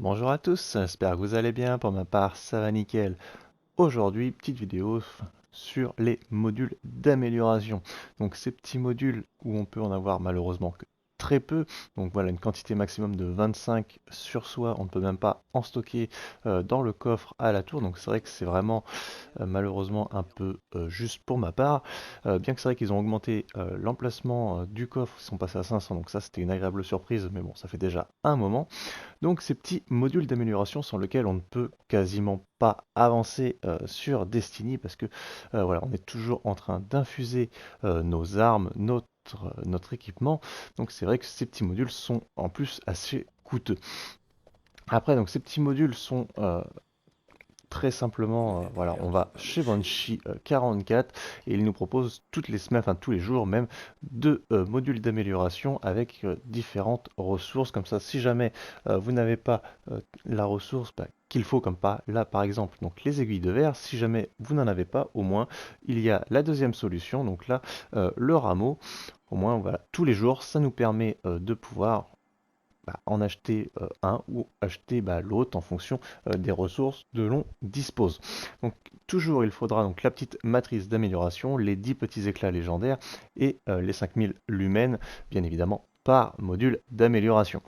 Bonjour à tous, j'espère que vous allez bien. Pour ma part, ça va nickel. Aujourd'hui, petite vidéo sur les modules d'amélioration. Donc ces petits modules où on peut en avoir malheureusement que très peu. Donc voilà, une quantité maximum de 25 sur soi. On ne peut même pas en stocker dans le coffre à la tour. Donc c'est vrai que c'est vraiment malheureusement un peu juste pour ma part. Bien que c'est vrai qu'ils ont augmenté l'emplacement du coffre, ils sont passés à 500. Donc ça c'était une agréable surprise. Mais bon, ça fait déjà un moment. Donc ces petits modules d'amélioration sur lesquels on ne peut quasiment pas avancer sur Destiny parce que voilà, on est toujours en train d'infuser nos armes, notre équipement. Donc c'est vrai que ces petits modules sont en plus assez coûteux. Après, donc ces petits modules sont très simplement, voilà, on va chez Banshee 44 et il nous propose toutes les semaines, enfin tous les jours même, deux modules d'amélioration avec différentes ressources. Comme ça, si jamais vous n'avez pas la ressource qu'il faut, comme pas là par exemple, donc les aiguilles de verre, si jamais vous n'en avez pas, au moins il y a la deuxième solution, donc là le rameau. Au moins, voilà, tous les jours, ça nous permet de pouvoir en acheter un ou acheter l'autre en fonction des ressources dont l'on dispose. Donc toujours il faudra donc la petite matrice d'amélioration, les 10 petits éclats légendaires et les 5000 lumens bien évidemment par module d'amélioration.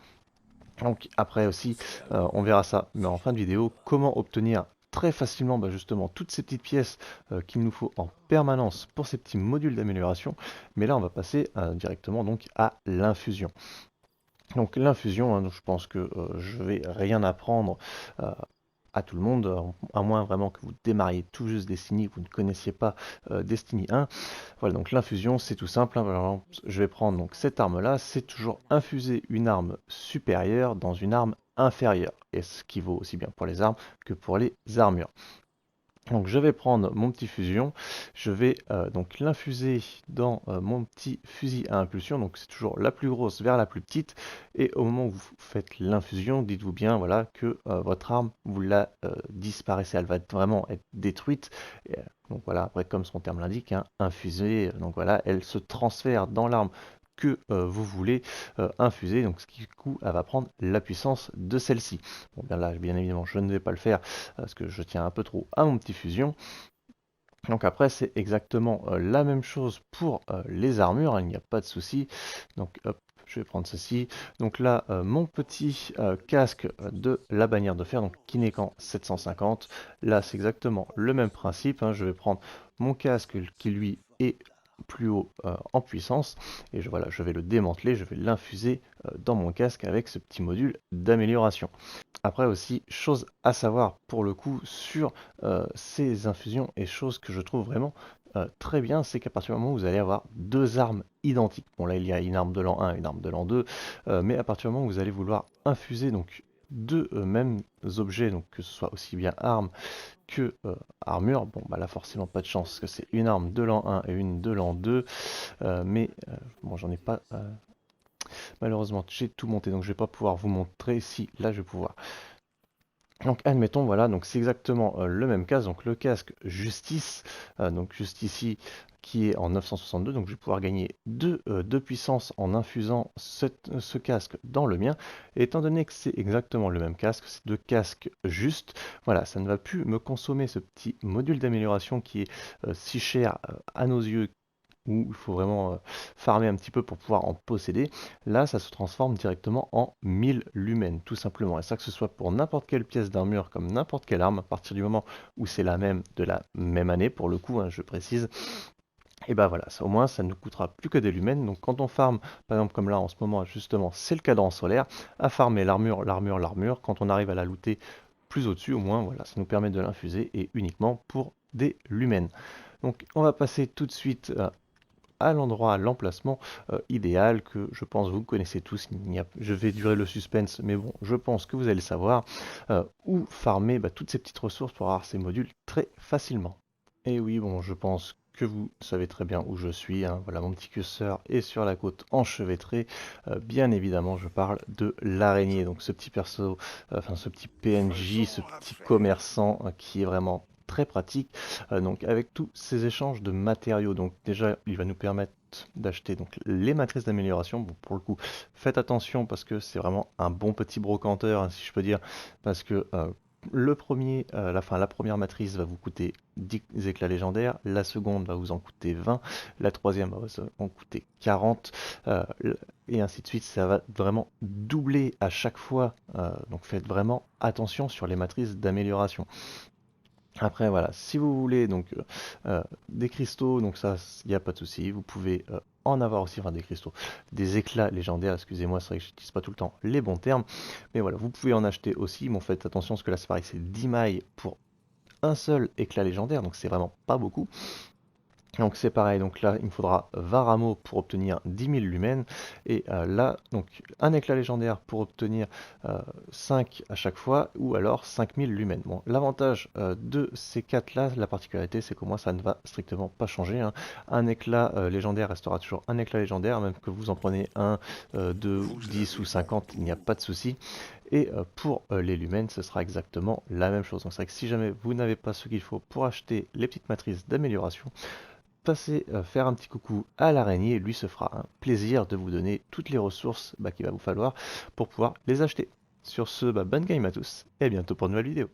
Donc après aussi on verra ça mais en fin de vidéo, comment obtenir très facilement justement toutes ces petites pièces qu'il nous faut en permanence pour ces petits modules d'amélioration. Mais là on va passer directement donc à l'infusion. Donc l'infusion, je pense que je vais rien apprendre euh, à tout le monde, à moins vraiment que vous démarriez tout juste Destiny, que vous ne connaissiez pas Destiny 1. Voilà, donc l'infusion, c'est tout simple. Voilà, je vais prendre donc cette arme-là, c'est toujours infuser une arme supérieure dans une arme inférieure. Et ce qui vaut aussi bien pour les armes que pour les armures. Donc je vais prendre mon petit fusion, je vais donc l'infuser dans mon petit fusil à impulsion, donc c'est toujours la plus grosse vers la plus petite, et au moment où vous faites l'infusion, dites-vous bien voilà que votre arme, vous la disparaissez, elle va vraiment être détruite. Donc voilà, après comme son terme l'indique, hein, infusée, donc voilà, elle se transfère dans l'arme que vous voulez infuser, donc ce qui du coup elle va prendre la puissance de celle-ci. Bon bien là bien évidemment je ne vais pas le faire parce que je tiens un peu trop à mon petit fusion. Donc après c'est exactement la même chose pour les armures, hein, il n'y a pas de souci. Donc hop, je vais prendre ceci. Donc là mon petit casque de la bannière de fer, donc qui n'est qu'en 750. Là c'est exactement le même principe, hein. Je vais prendre mon casque qui lui est plus haut en puissance et voilà, je vais le démanteler, je vais l'infuser dans mon casque avec ce petit module d'amélioration. Après aussi, chose à savoir pour le coup sur ces infusions et chose que je trouve vraiment très bien, c'est qu'à partir du moment où vous allez avoir deux armes identiques, bon là il y a une arme de l'an 1 et une arme de l'an 2, mais à partir du moment où vous allez vouloir infuser donc deux mêmes objets, donc que ce soit aussi bien arme que armure, bon bah là forcément pas de chance, parce que c'est une arme de l'an 1 et une de l'an 2, mais bon j'en ai pas malheureusement j'ai tout monté, donc je vais pas pouvoir vous montrer. Si là je vais pouvoir. Donc admettons, voilà, donc c'est exactement le même casque, donc le casque Justice, donc juste ici, qui est en 962, donc je vais pouvoir gagner 2 de puissance en infusant ce casque dans le mien. Et étant donné que c'est exactement le même casque, c'est deux casques justes, voilà, ça ne va plus me consommer ce petit module d'amélioration qui est si cher à nos yeux, où il faut vraiment farmer un petit peu pour pouvoir en posséder. Là, ça se transforme directement en 1000 lumens, tout simplement. Et ça, que ce soit pour n'importe quelle pièce d'armure, comme n'importe quelle arme, à partir du moment où c'est la même de la même année, pour le coup, hein, je précise, et ben voilà, ça, au moins, ça ne coûtera plus que des lumens. Donc quand on farme, par exemple comme là en ce moment, justement, c'est le cadran solaire, à farmer l'armure, l'armure, l'armure, quand on arrive à la looter plus au-dessus, au moins, voilà, ça nous permet de l'infuser et uniquement pour des lumens. Donc on va passer tout de suite à l'endroit, à l'emplacement idéal que je pense vous connaissez tous. Je vais durer le suspense, mais bon, je pense que vous allez savoir où farmer toutes ces petites ressources pour avoir ces modules très facilement. Et oui, bon, je pense que vous savez très bien où je suis, hein. Voilà, mon petit curseur est sur la côte enchevêtrée. Bien évidemment, je parle de l'araignée, donc ce petit perso, enfin ce petit PNJ, ce petit commerçant qui est vraiment très pratique. Donc avec tous ces échanges de matériaux, donc déjà il va nous permettre doute d'acheter donc les matrices d'amélioration. Bon, pour le coup, faites attention parce que c'est vraiment un bon petit brocanteur, hein, si je peux dire, parce que le premier, la première matrice va vous coûter 10 éclats légendaires, la seconde va vous en coûter 20, la troisième va vous en coûter 40, et ainsi de suite. Ça va vraiment doubler à chaque fois, donc faites vraiment attention sur les matrices d'amélioration. Après voilà, si vous voulez donc des cristaux, donc ça, il n'y a pas de souci, vous pouvez en avoir aussi, enfin des cristaux, des éclats légendaires, excusez-moi, c'est vrai que je n'utilise pas tout le temps les bons termes, mais voilà, vous pouvez en acheter aussi, bon faites attention parce que là c'est pareil, c'est 10 mailles pour un seul éclat légendaire, donc c'est vraiment pas beaucoup. Donc c'est pareil, donc là il me faudra 20 rameaux pour obtenir 10 000 lumens, et là donc un éclat légendaire pour obtenir 5 à chaque fois, ou alors 5000 lumens. Bon, l'avantage de ces 4 là, la particularité c'est que moi ça ne va strictement pas changer, hein. Un éclat légendaire restera toujours un éclat légendaire, même que vous en prenez un, 2, 10 ou 50, il n'y a pas de souci. Et pour les lumens, ce sera exactement la même chose. Donc c'est vrai que si jamais vous n'avez pas ce qu'il faut pour acheter les petites matrices d'amélioration, passez faire un petit coucou à l'araignée, lui se fera un plaisir de vous donner toutes les ressources qu'il va vous falloir pour pouvoir les acheter. Sur ce, bonne game à tous et à bientôt pour une nouvelle vidéo.